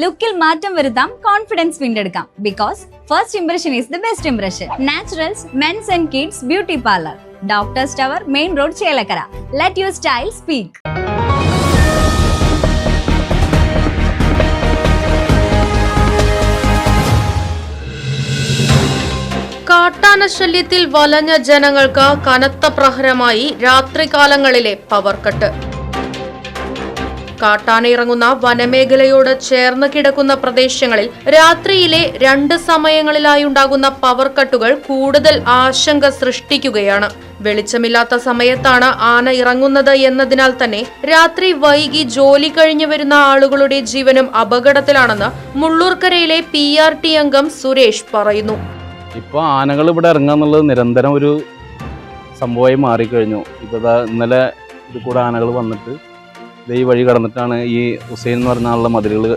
ലുക്കിൽ മാറ്റം വരുത്താം, കോൺഫിഡൻസ് വീണ്ടെടുക്കാം. Because first impression is the best impression. Naturals men's and kids beauty parlour, doctors tower, main road, Chelakkara. Let your style speak. കാട്ടാന ശല്യത്തിൽ വലഞ്ഞ ജനങ്ങൾക്ക് കനത്ത പ്രഹരമായി രാത്രികാലങ്ങളിലെ പവർ കട്ട്. കാട്ടാന ഇറങ്ങുന്ന വനമേഖലയോട് ചേർന്ന് കിടക്കുന്ന പ്രദേശങ്ങളിൽ രാത്രിയിലെ 2 സമയങ്ങളിലായി ഉണ്ടാകുന്ന പവർ കട്ടുകൾ കൂടുതൽ ആശങ്ക സൃഷ്ടിക്കുകയാണ്. വെളിച്ചമില്ലാത്ത സമയത്താണ് ആന ഇറങ്ങുന്നത് എന്നതിനാൽ തന്നെ രാത്രി വൈകി ജോലി കഴിഞ്ഞു വരുന്ന ആളുകളുടെ ജീവനും അപകടത്തിലാണെന്ന് മുള്ളൂർക്കരയിലെ PRT അംഗം സുരേഷ് പറയുന്നു. ഇപ്പോൾ ആനകൾ ഇവിടെ ഇറങ്ങുക എന്നുള്ളത് നിരന്തരം ഒരു സംഭവമായി മാറിക്കഴിഞ്ഞു. ഇപ്പോൾ ഇന്നലെ ഇത് കൂടെ ആനകൾ വന്നിട്ട് ഈ വഴി കടന്നിട്ടാണ് ഈ ഹുസൈൻ എന്ന് പറഞ്ഞ ആളുടെ മതിലുകൾ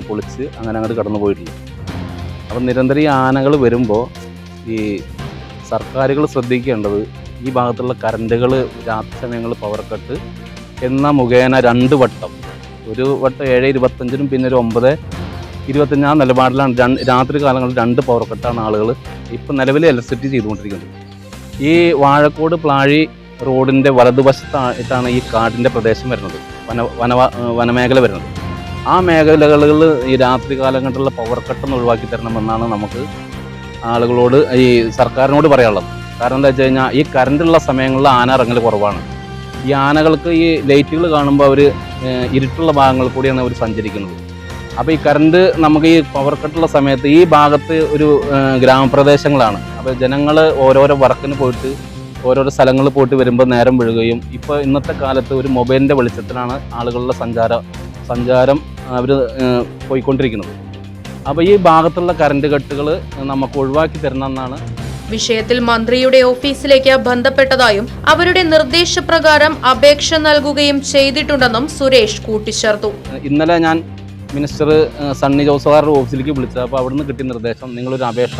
പൊളിച്ച് അങ്ങനെ അങ്ങോട്ട് കടന്നു പോയിട്ടുള്ളത്. അപ്പം നിരന്തരം ഈ ആനകൾ വരുമ്പോൾ ഈ സർക്കാരുകൾ ശ്രദ്ധിക്കേണ്ടത് ഈ ഭാഗത്തുള്ള കറണ്ടുകൾ രാത്രി സമയങ്ങളിൽ പവർ കട്ട് എന്ന മുഖേന 2 വട്ടം, ഒരു വട്ടം 7:25 പിന്നെ ഒരു 9:25 ആ നിലപാടിലാണ് രാത്രി കാലങ്ങളിൽ 2 പവർ കട്ടാണ് ആളുകൾ ഇപ്പം നിലവിൽ ഇലക്ട്രിസിറ്റി ചെയ്തുകൊണ്ടിരിക്കുന്നത്. ഈ വാഴക്കോട് പ്ലാഴി റോഡിൻ്റെ വലതുവശത്തായിട്ടാണ് ഈ കാടിൻ്റെ പ്രദേശം വരുന്നത്, വനമേഖല വരുന്നത്. ആ മേഖലകളിൽ ഈ രാത്രി കാലങ്ങളിലുള്ള പവർ കട്ടൊന്ന് ഒഴിവാക്കി തരണമെന്നാണ് നമുക്ക് ആളുകളോട് ഈ സർക്കാരിനോട് പറയാനുള്ളത്. കാരണം എന്താ വെച്ച് കഴിഞ്ഞാൽ ഈ കറണ്ടുള്ള സമയങ്ങളിൽ ആന ഇറങ്ങൽ കുറവാണ്. ഈ ആനകൾക്ക് ഈ ലൈറ്റുകൾ കാണുമ്പോൾ അവർ ഇരുട്ടുള്ള ഭാഗങ്ങളിൽ കൂടിയാണ് അവർ സഞ്ചരിക്കുന്നത്. അപ്പോൾ ഈ കറണ്ട് നമുക്ക് ഈ പവർ കട്ടുള്ള സമയത്ത് ഈ ഭാഗത്ത് ഒരു ഗ്രാമപ്രദേശങ്ങളാണ്. അപ്പോൾ ജനങ്ങൾ ഓരോരോ വർക്കിന് പോയിട്ട് ഓരോരോ സ്ഥലങ്ങളിൽ പോയിട്ട് വരുമ്പോൾ നേരം വീഴുകയും ഇപ്പോൾ ഇന്നത്തെ കാലത്ത് ഒരു മൊബൈലിൻ്റെ വെളിച്ചത്തിലാണ് ആളുകളുടെ സഞ്ചാരം അവർ പോയിക്കൊണ്ടിരിക്കുന്നത്. അപ്പോൾ ഈ ഭാഗത്തുള്ള കറണ്ട് കട്ടുകൾ നമുക്ക് ഒഴിവാക്കി തരണമെന്നാണ്. വിഷയത്തിൽ മന്ത്രിയുടെ ഓഫീസിലേക്ക് ബന്ധപ്പെട്ടതായും അവരുടെ നിർദ്ദേശപ്രകാരം അപേക്ഷ നൽകുകയും ചെയ്തിട്ടുണ്ടെന്നും സുരേഷ് കൂട്ടിച്ചേർത്തു. ഇന്നലെ ഞാൻ മിനിസ്റ്റർ സണ്ണി ജോസഫാറുടെ ഓഫീസിലേക്ക് വിളിച്ചത്. അപ്പോൾ അവിടുന്ന് കിട്ടിയ നിർദ്ദേശം നിങ്ങളൊരു അപേക്ഷ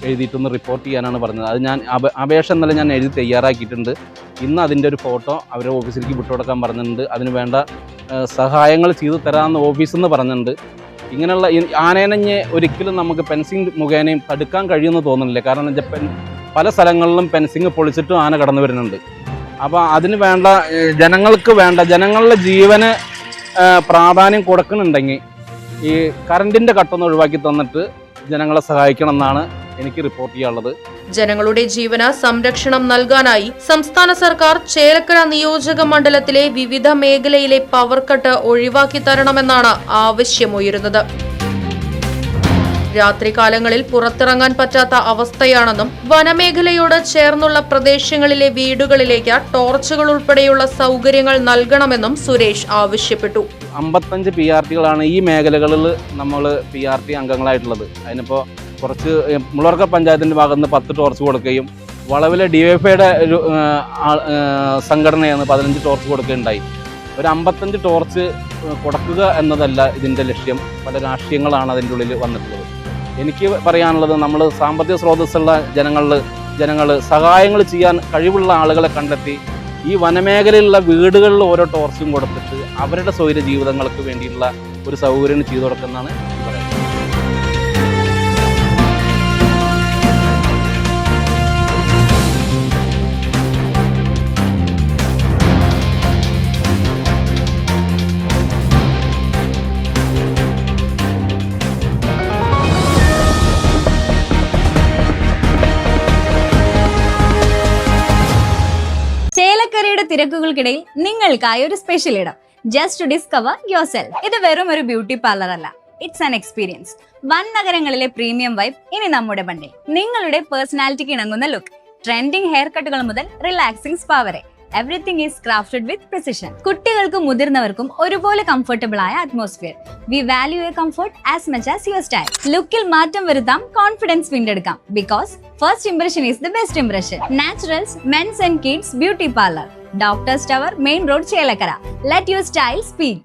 എഴുതിയിട്ടൊന്ന് റിപ്പോർട്ട് ചെയ്യാനാണ് പറഞ്ഞത്. അത് ഞാൻ അപേക്ഷ ഇന്നലെ ഞാൻ എഴുതി തയ്യാറാക്കിയിട്ടുണ്ട്. ഇന്ന് അതിൻ്റെ ഒരു ഫോട്ടോ അവരുടെ ഓഫീസിലേക്ക് വിട്ടുകൊടുക്കാൻ പറഞ്ഞിട്ടുണ്ട്. അതിന് വേണ്ട സഹായങ്ങൾ ചെയ്തു തരാമെന്ന് ഓഫീസിൽ നിന്ന് പറഞ്ഞിട്ടുണ്ട്. ഇങ്ങനെയുള്ള ആനേനെ ഒരിക്കലും നമുക്ക് ഫെൻസിങ് മുഖേനയും തടുക്കാൻ കഴിയുമെന്ന് തോന്നുന്നില്ല. കാരണം പല സ്ഥലങ്ങളിലും ഫെൻസിങ് പൊളിച്ചിട്ടും ആന കടന്നു വരുന്നുണ്ട്. അപ്പോൾ അതിന് വേണ്ട ജനങ്ങളുടെ ജീവന് പ്രാധാന്യം കൊടുക്കുന്നുണ്ടെങ്കിൽ ഈ കറണ്ടിൻ്റെ കട്ടൊന്ന് ഒഴിവാക്കി തന്നിട്ട് ജനങ്ങളെ സഹായിക്കണം എന്നാണ് എനിക്ക് റിപ്പോർട്ട് ചെയ്യാനുള്ളത്. ജനങ്ങളുടെ ജീവന് സംരക്ഷണം നൽകാനായി സംസ്ഥാന സർക്കാർ ചേലക്കര നിയോജക മണ്ഡലത്തിലെ വിവിധ മേഖലയിലെ പവർ കട്ട് ഒഴിവാക്കി തരണമെന്നാണ് ആവശ്യമുയരുന്നത്. രാത്രികാലങ്ങളിൽ പുറത്തിറങ്ങാൻ പറ്റാത്ത അവസ്ഥയാണെന്നും വനമേഖലയോട് ചേർന്നുള്ള പ്രദേശങ്ങളിലെ വീടുകളിലേക്ക് ടോർച്ചുകൾ ഉൾപ്പെടെയുള്ള സൗകര്യങ്ങൾ നൽകണമെന്നും സുരേഷ് ആവശ്യപ്പെട്ടു. 55 PRTകളാണ് ഈ മേഖലകളിൽ നമ്മൾ PRT അംഗങ്ങളായിട്ടുള്ളത്. അതിനിപ്പോൾ കുറച്ച് മുളർക്ക പഞ്ചായത്തിൻ്റെ ഭാഗത്ത് നിന്ന് 10 ടോർച്ച് കൊടുക്കുകയും വളവിലെ DYFIയുടെ ഒരു സംഘടനയാണ് 15 ടോർച്ച് കൊടുക്കുകയുണ്ടായി. ഒരു 55 ടോർച്ച് കൊടുക്കുക എന്നതല്ല ഇതിൻ്റെ ലക്ഷ്യം. പല രാഷ്ട്രീയങ്ങളാണ് അതിൻ്റെ ഉള്ളിൽ വന്നിട്ടുള്ളത്. എനിക്ക് പറയാനുള്ളത്, നമ്മൾ സാമ്പത്തിക സ്രോതസ്സുള്ള ജനങ്ങൾ സഹായങ്ങൾ ചെയ്യാൻ കഴിവുള്ള ആളുകളെ കണ്ടെത്തി ഈ വനമേഖലയിലുള്ള വീടുകളിൽ ഓരോ ടോർച്ചും കൊടുത്തിട്ട് അവരുടെ സ്വൈര ജീവിതങ്ങൾക്ക് വേണ്ടിയുള്ള ഒരു സൗകര്യം ചെയ്തു കൊടുക്കുന്നതാണ് പറയുന്നത്. ചേലക്കരയുടെ തിരക്കുകൾക്കിടയിൽ നിങ്ങൾക്കായി ഒരു സ്പെഷ്യൽ ഇടം, just to discover yourself. ഇത് വെറും ഒരു ബ്യൂട്ടി പാർലർ അല്ല, ഇറ്റ്സ് ആൻ എക്സ്പീരിയൻസ്. വൻ നഗരങ്ങളിലെ പ്രീമിയം വൈബ് ഇനി നമ്മുടെ ബണ്ടിൽ. നിങ്ങളുടെ പേഴ്സണാലിറ്റിക്ക് ഇണങ്ങുന്ന ലുക്ക്, ട്രെൻഡിംഗ് ഹെയർ കട്ടുകൾ മുതൽ റിലാക്സിംഗ് സ്പാ വരെ, everything is crafted with precision. കുട്ടികൾക്കും മുതിർന്നവർക്കും ഒരുപോലെ കംഫർട്ടബിൾ ആയ atmosphere. We value a comfort as much as your style. ലുക്കിൽ മാറ്റം വരുത്താം, കോൺഫിഡൻസ് വീണ്ടെടുക്കാം. Because first impression is the best impression. Naturals men's and kids beauty parlour, doctors tower, main road, Chelakkara. Let your style speak.